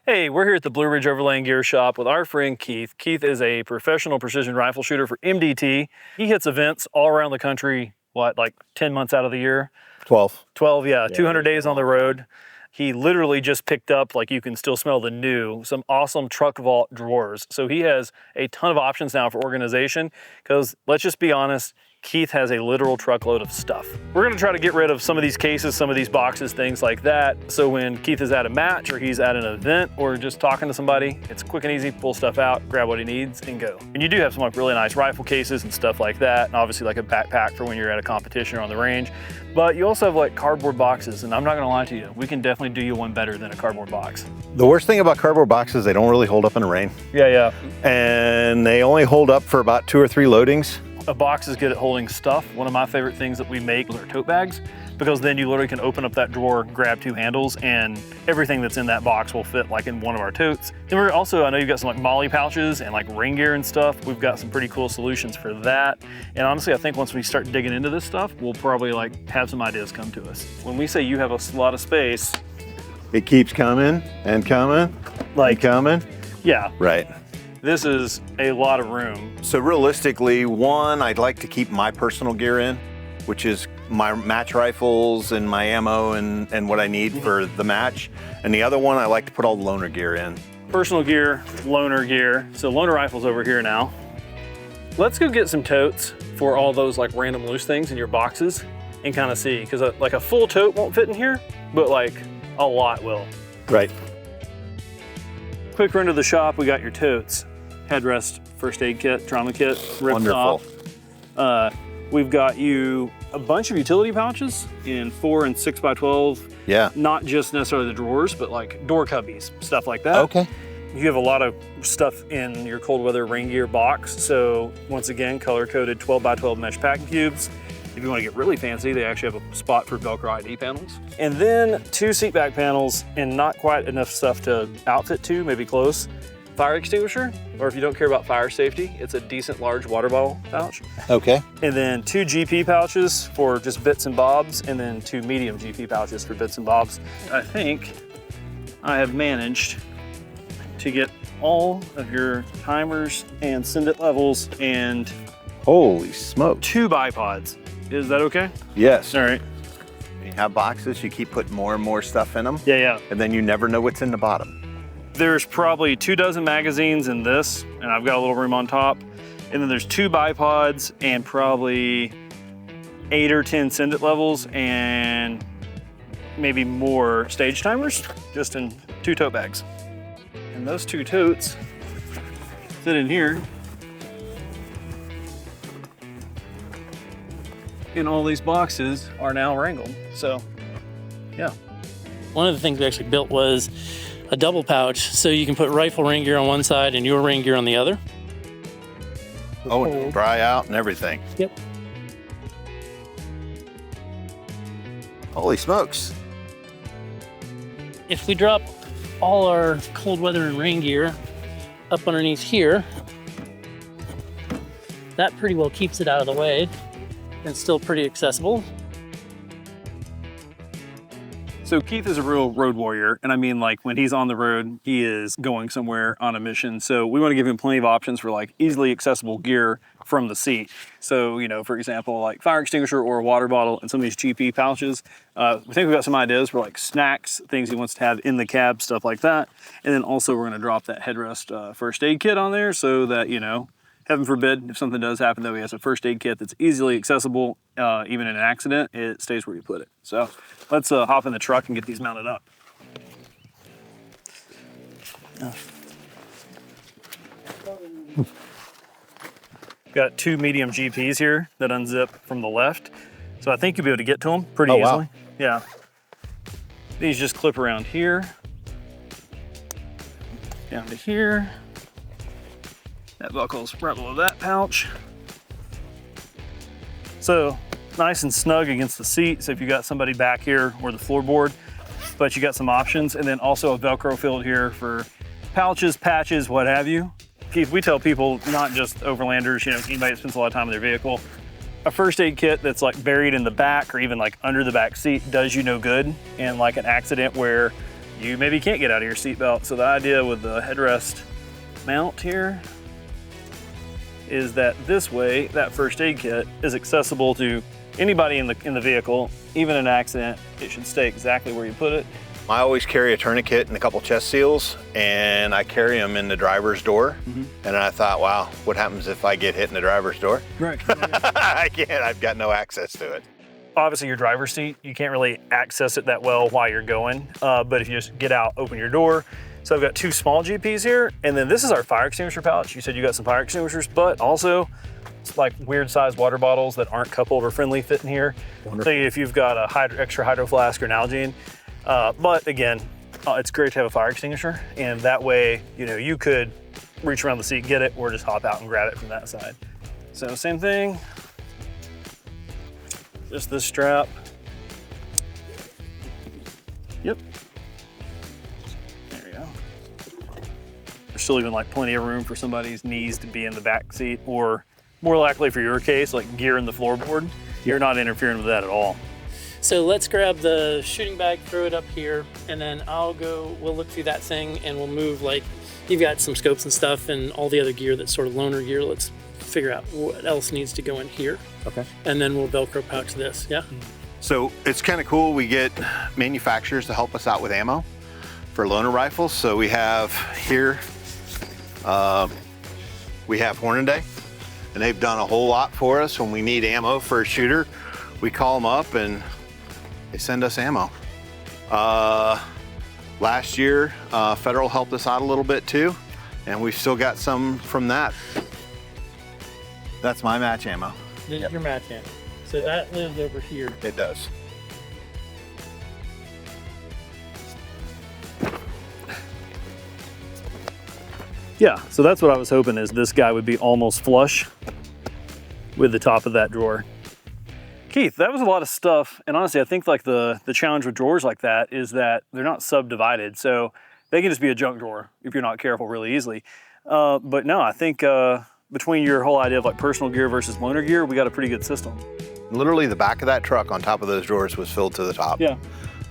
Hey, we're here at the Blue Ridge Overland Gear Shop with our friend Keith. Keith is a professional precision rifle shooter for MDT. He hits events all around the country, what, like 10 months out of the year? 12. 12, yeah, 200 days on the road. He literally just picked up, like you can still smell the new, some awesome truck vault drawers. So he has a ton of options now for organization because let's just be honest, Keith has a literal truckload of stuff. We're gonna try to get rid of some of these cases, some of these boxes, things like that. So when Keith is at a match or he's at an event or just talking to somebody, it's quick and easy, pull stuff out, grab what he needs and go. And you do have some like really nice rifle cases and stuff like that. And obviously like a backpack for when you're at a competition or on the range. But you also have like cardboard boxes, and I'm not gonna lie to you, we can definitely do you one better than a cardboard box. The worst thing about cardboard boxes, they don't really hold up in the rain. Yeah. And they only hold up for about 2 or 3 loadings. A box is good at holding stuff. One of my favorite things that we make are tote bags, because then you literally can open up that drawer, grab 2 handles, and everything that's in that box will fit like in one of our totes. Then we're also, I know you've got some like molly pouches and like ring gear and stuff. We've got some pretty cool solutions for that. And honestly, I think once we start digging into this stuff, we'll probably like have some ideas come to us. When we say you have a lot of space, it keeps coming and coming, like coming. Yeah. Right. This is a lot of room. So realistically, one, I'd like to keep my personal gear in, which is my match rifles and my ammo and what I need for the match. And the other one, I like to put all the loaner gear in. Personal gear, loaner gear. So loaner rifle's over here now. Let's go get some totes for all those like random loose things in your boxes and kind of see, because like a full tote won't fit in here, but like a lot will. Right. Quick run to the shop, we got your totes. Headrest, first aid kit, trauma kit, ripped off. We've got you a bunch of utility pouches in 4 and 6x12. Yeah. Not just necessarily the drawers, but like door cubbies, stuff like that. Okay. You have a lot of stuff in your cold weather rain gear box. So once again, color coded 12x12 mesh packing cubes. If you want to get really fancy, they actually have a spot for Velcro ID panels. And then 2 seat back panels and not quite enough stuff to outfit 2, maybe close. Fire extinguisher, or if you don't care about fire safety, it's a decent large water bottle pouch. Okay. And then 2 GP pouches for just bits and bobs, and then 2 medium GP pouches for bits and bobs. I think I have managed to get all of your timers and send it levels and Holy smoke. 2 bipods. Is that okay? Yes. All right. You have boxes, you keep putting more and more stuff in them. Yeah. And then you never know what's in the bottom. There's probably 2 dozen magazines in this, and I've got a little room on top. And then there's 2 bipods and probably 8 or 10 send it levels and maybe more stage timers, just in 2 tote bags. And those 2 totes fit in here. And all these boxes are now wrangled, so yeah. One of the things we actually built was a double pouch, so you can put rifle rain gear on one side and your rain gear on the other. Oh, and it'll dry out and everything. Yep. Holy smokes. If we drop all our cold weather and rain gear up underneath here, that pretty well keeps it out of the way and still pretty accessible. So Keith is a real road warrior, and I mean like when he's on the road, he is going somewhere on a mission. So we want to give him plenty of options for like easily accessible gear from the seat. So, you know, for example, like fire extinguisher or a water bottle and some of these GP pouches. We think we've got some ideas for like snacks, things he wants to have in the cab, stuff like that. And then also we're going to drop that headrest first aid kit on there so that, you know, heaven forbid, if something does happen, though, he has a first aid kit that's easily accessible, even in an accident, it stays where you put it. So let's hop in the truck and get these mounted up. Got 2 medium GPs here that unzip from the left. So I think you'll be able to get to them pretty easily. Wow. Yeah. These just clip around here, down to here. That buckle's right below that pouch. So nice and snug against the seat. So if you got somebody back here or the floorboard, but you got some options. And then also a Velcro field here for pouches, patches, what have you. Keith, we tell people, not just overlanders, you know, anybody that spends a lot of time in their vehicle, a first aid kit that's like buried in the back or even like under the back seat does you no good in like an accident where you maybe can't get out of your seatbelt. So the idea with the headrest mount here is that this way, that first aid kit is accessible to anybody in the vehicle. Even in an accident, it should stay exactly where you put it. I always carry a tourniquet and a couple chest seals, and I carry them in the driver's door. And I thought, wow, what happens if I get hit in the driver's door? Right. I can't, I've got no access to it. Obviously your driver's seat, you can't really access it that well while you're going, but if you just get out, open your door. So I've got 2 small GPs here, and then this is our fire extinguisher pouch. You said you got some fire extinguishers, but also it's like weird sized water bottles that aren't cup holder friendly fit in here. So if you've got a extra hydro flask or Nalgene, but again, it's great to have a fire extinguisher, and that way, you could reach around the seat, get it, or just hop out and grab it from that side. So same thing, just this strap. Yep. There we go. There's still even like plenty of room for somebody's knees to be in the back seat, or more likely for your case, like gear in the floorboard. You're not interfering with that at all. So let's grab the shooting bag, throw it up here, and then we'll look through that thing and we'll move, like, you've got some scopes and stuff and all the other gear that's sort of loaner gear. Let's figure out what else needs to go in here. Okay. And then we'll Velcro pouch this, yeah? So it's kind of cool. We get manufacturers to help us out with ammo for loaner rifles. So we have here, we have Hornady, and they've done a whole lot for us. When we need ammo for a shooter, we call them up and they send us ammo. Last year, Federal helped us out a little bit too, and we've still got some from that. That's my match ammo. Your match ammo. So that lives over here. It does. Yeah, so that's what I was hoping, is this guy would be almost flush with the top of that drawer. Keith, that was a lot of stuff, and honestly, I think like the challenge with drawers like that is that they're not subdivided, so they can just be a junk drawer if you're not careful really easily. But no, I think between your whole idea of like personal gear versus loaner gear, we got a pretty good system. Literally the back of that truck on top of those drawers was filled to the top. Yeah.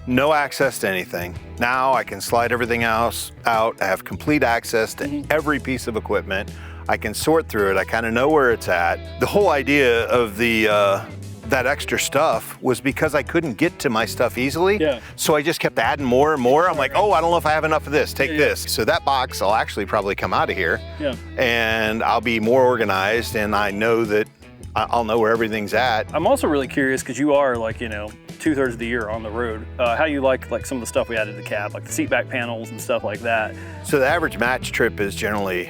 No access to anything. Now I can slide everything else out. I have complete access to every piece of equipment. I can sort through it. I kind of know where it's at. The whole idea of that extra stuff was because I couldn't get to my stuff easily. Yeah. So I just kept adding more and more. I'm like, oh, I don't know if I have enough of this. Take this. So that box will actually probably come out of here. Yeah. And I'll be more organized, and I know that I'll know where everything's at. I'm also really curious, because you are like, 2/3 of the year on the road, how you like some of the stuff we added to the cab, like the seat back panels and stuff like that. So the average match trip is generally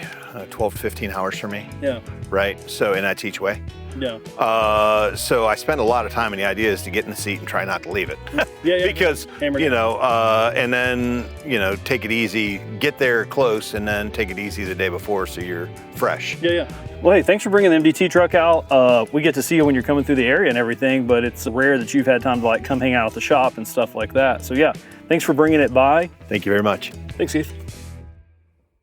12 to 15 hours for me. Yeah. Right? So, and that's each way. Yeah. So I spend a lot of time, and the idea is to get in the seat and try not to leave it. Yeah. Because, and then, take it easy, get there close, and then take it easy the day before so you're fresh. Yeah. Well, hey, thanks for bringing the MDT truck out. We get to see you when you're coming through the area and everything, but it's rare that you've had time to come hang out at the shop and stuff like that. So yeah, thanks for bringing it by. Thank you very much. Thanks, Keith.